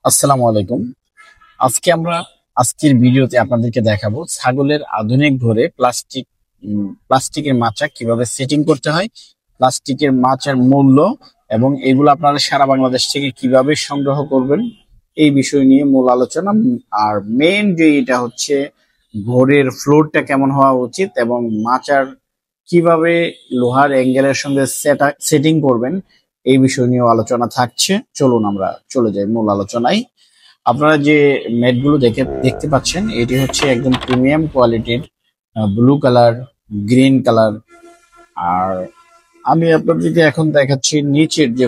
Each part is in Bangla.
আসসালামু আলাইকুম। আজকে আমরা আজকের ভিডিওতে আপনাদেরকে দেখাবো ছাগলের আধুনিক ঘরে প্লাস্টিকের মাচা কিভাবে সেটিং করতে হয়, প্লাস্টিকের মাচার মূল্য এবং এগুলো আপনারা সারা বাংলাদেশ থেকে কিভাবে সংগ্রহ করবেন এই বিষয় নিয়ে মূল আলোচনা। আর মেইন যে এটা হচ্ছে ঘরের ফ্লোরটা কেমন হওয়া উচিত এবং মাচার কিভাবে লোহার অ্যাঙ্গেলের সঙ্গে সেটিং করবেন এই বিষয় নিয়ে আলোচনা থাকছে। চলুন আমরা চলে যাই মূল আলোচনায়। আপনারা যে ম্যাটগুলো দেখতে পাচ্ছেন এটি হচ্ছে একদম প্রিমিয়াম কোয়ালিটির ব্লু কালার, গ্রিন কালার। আর আমি আপনাদেরকে এখন দেখাচ্ছি নিচের যে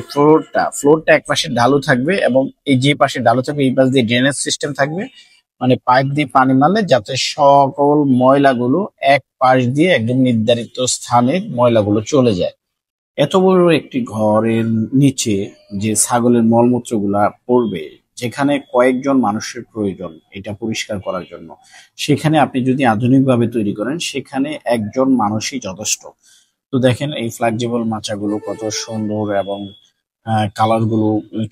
ফ্লোরটা এক পাশে ঢালু থাকবে এবং এই যে পাশে ঢালু থাকবে এই পাশ দিয়ে ড্রেনেজ সিস্টেম থাকবে, মানে পাইপ দিয়ে পানি মারলে যাতে সকল ময়লাগুলো এক পাশ দিয়ে একদম নির্ধারিত স্থানে ময়লাগুলো চলে যায়। এত বড় একটি ঘরের নিচে যে ছাগলের মলমূত্রগুলা পড়বে, যেখানে কয়েকজন মানুষের প্রয়োজন এটা পরিষ্কার করার জন্য, সেখানে আপনি যদি আধুনিকভাবে তৈরি করেন সেখানে একজন মানুষই যথেষ্ট। তো দেখেন এই ফ্লেক্সিবল মাচাগুলো কত সুন্দর এবং কালার গুলো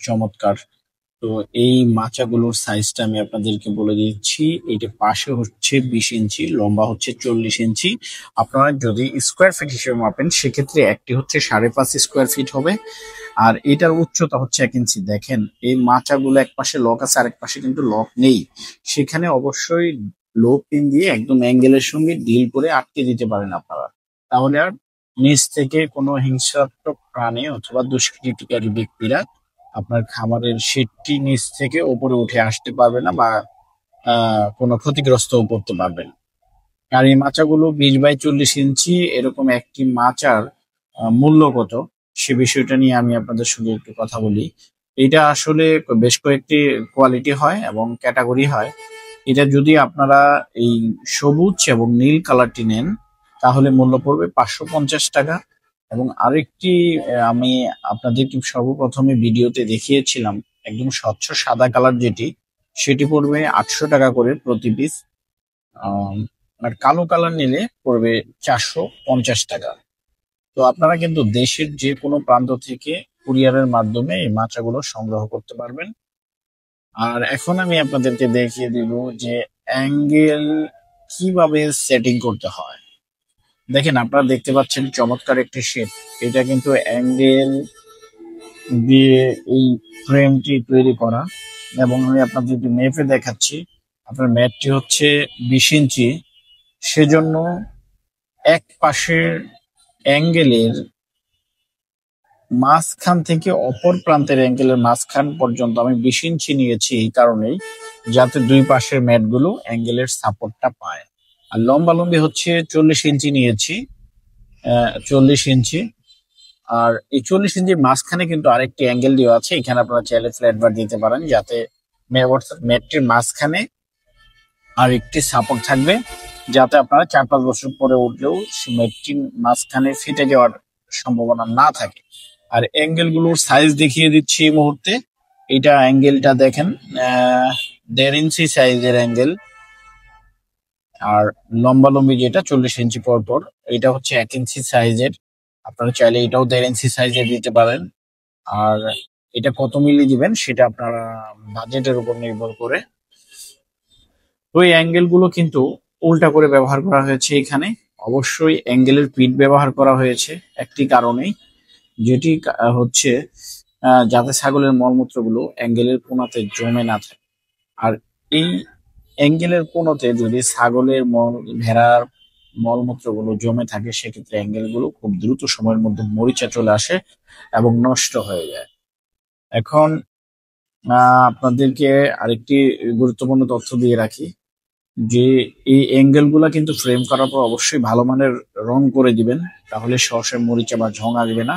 চমৎকার। তো এই মাচাগুলোর সাইজটা আমি আপনাদেরকে বলে দিচ্ছি। এটা পাশে হচ্ছে 20 ইঞ্চি, লম্বা হচ্ছে 40 ইঞ্চি। আপনারা যদি স্কোয়ার ফিট হিসেবে মাপেন সেক্ষেত্রে একটি হচ্ছে 5.5 স্কোয়ার ফিট হবে, আর এটার উচ্চতা হচ্ছে 1 ইঞ্চি। দেখেন এই মাচাগুলো এক পাশে লক আছে আর এক পাশে কিন্তু লক নেই, সেখানে অবশ্যই লো পিন দিয়ে একদম অ্যাঙ্গেলের সঙ্গে ডিল করে আটকে দিতে পারেন আপনারা। তাহলে আর নিচ থেকে কোনো হিংসাত্মক প্রাণী অথবা দুষ্কৃতিকারী ব্যক্তিরা আপনার খামারের শেডটি নিচ থেকে উপরে উঠে আসতে পারবে না বা কোনো ক্ষতিগ্রস্তও করতে পারবে না। আর এই মাচাগুলো 20 বাই 40 ইঞ্চি এরকম একটি মাচার মূল্য কত সে বিষয়টা নিয়ে আমি আপনাদের সঙ্গে একটু কথা বলি। এটা আসলে বেশ কয়েকটি কোয়ালিটি হয় এবং ক্যাটাগরি হয়। এটা যদি আপনারা এই সবুজ এবং নীল কালারটি নেন তাহলে মূল্য পড়বে 550 টাকা। এবং আরেকটি আমি আপনাদেরকে সর্বপ্রথমে ভিডিওতে দেখিয়েছিলাম একদম স্বচ্ছ সাদা কালার যেটি, সেটি পড়বে 800 টাকা করে প্রতি পিস। আর কালো কালার নিলে পড়বে 450 টাকা। তো আপনারা কিন্তু দেশের যে কোনো প্রান্ত থেকে কুরিয়ারের মাধ্যমে এই মাচাগুলো সংগ্রহ করতে পারবেন। আর এখন আমি আপনাদেরকে দেখিয়ে দিব যে অ্যাঙ্গেল কিভাবে সেটিং করতে হয়। দেখেন আপনারা দেখতে পাচ্ছেন চমৎকার একটি শেপ, এটা কিন্তু অ্যাঙ্গেল দিয়ে এই ফ্রেমটি তৈরি করা। এবং আমি আপনাদেরকে মেপে দেখাচ্ছি। আপনার ম্যাটটি হচ্ছে 20 ইঞ্চি, সেজন্য এক পাশের অ্যাঙ্গেলের মাঝখান থেকে অপর প্রান্তের অ্যাঙ্গেলের মাঝখান পর্যন্ত আমি 20 ইঞ্চি নিয়েছি এই কারণেই যাতে দুই পাশের ম্যাটগুলো অ্যাঙ্গেলের সাপোর্টটা পায়। আর লম্বালম্বি হচ্ছে 40 ইঞ্চি নিয়েছি, 40 ইঞ্চি। আর এই 40 ইঞ্চির মাঝখানে কিন্তু আরেকটি অ্যাঙ্গেল দেওয়া আছে, এখানে আপনারা চাইলে ফ্ল্যাট বার দিতে পারেন যাতে ম্যাটটির মাঝখানে আর একটি সাপোর্ট থাকবে, যাতে আপনারা 4-5 বছর পরে উঠলেও ম্যাটটির মাঝখানে ফেটে যাওয়ার সম্ভাবনা না থাকে। আর অ্যাঙ্গেল গুলোর সাইজ দেখিয়ে দিচ্ছি এই মুহূর্তে। এটা অ্যাঙ্গেলটা দেখেন, 1.5 ইঞ্চি সাইজের অ্যাঙ্গেল। আর লম্বালম্বি যেটা 40 ইঞ্চি পর পর, এটা হচ্ছে 1 ইঞ্চি সাইজের। আপনারা চাইলে এটাও 1.5 ইঞ্চি সাইজের দিতে পারেন। আর এটা কত মিলি দিবেন সেটা আপনারা বাজেটের উপর নির্ভর করে। তো এই অ্যাঙ্গেল গুলো কিন্তু উল্টা করে ব্যবহার করা হয়েছে এখানে। অবশ্যই অ্যাঙ্গেলের পিঠ ব্যবহার করা হয়েছে একটি কারণেই, যেটি হচ্ছে যাতে ছাগলের মলমূত্রগুলো অ্যাঙ্গেলের কোণাতে জমে না থাকে। আর এই অ্যাঙ্গেলের কোণাতে যদি ছাগলের ভেড়ার মলমূত্রগুলো জমে থাকে সেক্ষেত্রে অ্যাঙ্গেল গুলো খুব দ্রুত সময়ের মধ্যে মরিচা চলে আসে এবং নষ্ট হয়ে যায়। এখন আপনাদেরকে আরেকটি গুরুত্বপূর্ণ তথ্য দিয়ে রাখি যে এই অ্যাঙ্গেল গুলা কিন্তু ফ্রেম করার পর অবশ্যই ভালো মানের রং করে দিবেন, তাহলে সহসা মরিচা বা ঝং আসবে না।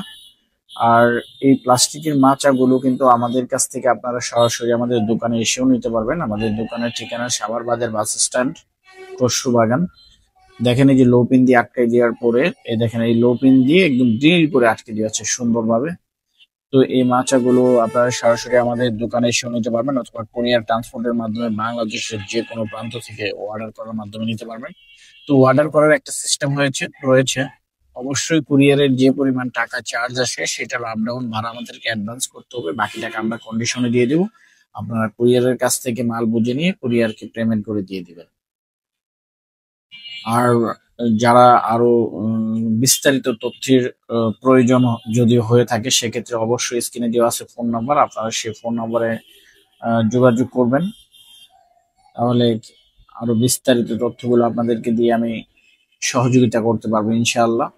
আর এই প্লাস্টিকের মাচাগুলো কিন্তু আমাদের কাছ থেকে আপনারা সরাসরি আমাদের দোকানে এসেও নিতে পারবেন। আমাদের দোকানের ঠিকানা সাভার বাজার বাস স্ট্যান্ড, কসু বাগান। দেখেন এই যে লো পিন দিয়ে আটকে দেওয়ার পরে এই দেখেন এই লো পিন দিয়ে একদম ড্রিল করে আটকে দেওয়া আছে সুন্দরভাবে। তো এই মাচাগুলো আপনারা সরাসরি আমাদের দোকানে এসেও নিতে পারবেন অথবা কুরিয়ার ট্রান্সপোর্টের মাধ্যমে বাংলাদেশের যে কোনো প্রান্ত থেকে অর্ডার করার মাধ্যমে নিতে পারবেন। তো অর্ডার করার একটা সিস্টেম রয়েছে। অবশ্যই কুরিয়ারের যে পরিমাণ টাকা চার্জ আসে সেটার আপ ডাউন ভাড়া আমাদেরকে অ্যাডভান্স করতে হবে, বাকি টাকা আমরা কন্ডিশনে দিয়ে দেবো। আপনারা কুরিয়ারের কাছ থেকে মাল বুঝে নিয়ে কুরিয়ারকে পেমেন্ট করে দিয়ে দিবেন। আর যারা আরো বিস্তারিত তথ্যের প্রয়োজন যদি হয়ে থাকে সেক্ষেত্রে অবশ্যই স্ক্রিনে দেওয়া আছে ফোন নাম্বার, আপনারা সেই ফোন নাম্বারে যোগাযোগ করবেন। তাহলে আরো বিস্তারিত তথ্যগুলো আপনাদেরকে দিয়ে আমি সহযোগিতা করতে পারবো ইনশাআল্লাহ।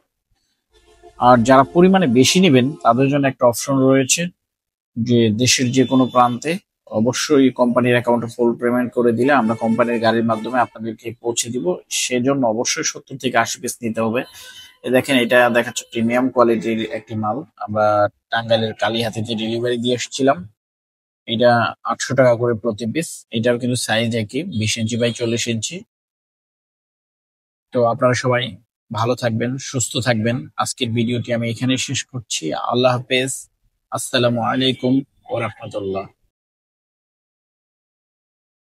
আর যারা পরিমাণে বেশি নেবেন তাদের জন্য একটা অপশন রয়েছে যে দেশের যে কোনো প্রান্তে অবশ্যই কোম্পানির অ্যাকাউন্টে ফুল পেমেন্ট করে দিলে আমরা কোম্পানির গাড়ির মাধ্যমে আপনাদেরকে পৌঁছে দিব। সেজন্য অবশ্যই 70 থেকে 80 পিস নিতে হবে। দেখেন এটা দেখাচ্ছে প্রিমিয়াম কোয়ালিটির একটি মাল, আমরা টাঙ্গাইলের কালীহাতিতে ডেলিভারি দিয়ে এসেছিলাম। এটা 800 টাকা করে প্রতি পিস। এটাও কিন্তু সাইজ একই, 20 ইঞ্চি বাই 40 ইঞ্চি। তো আপনারা সবাই ভালো থাকবেন, সুস্থ থাকবেন। আজকের ভিডিওটি আমি এখানে শেষ করছি। আল্লাহ হাফেজ। আসসালামু আলাইকুম ওয়া রাহমাতুল্লাহ।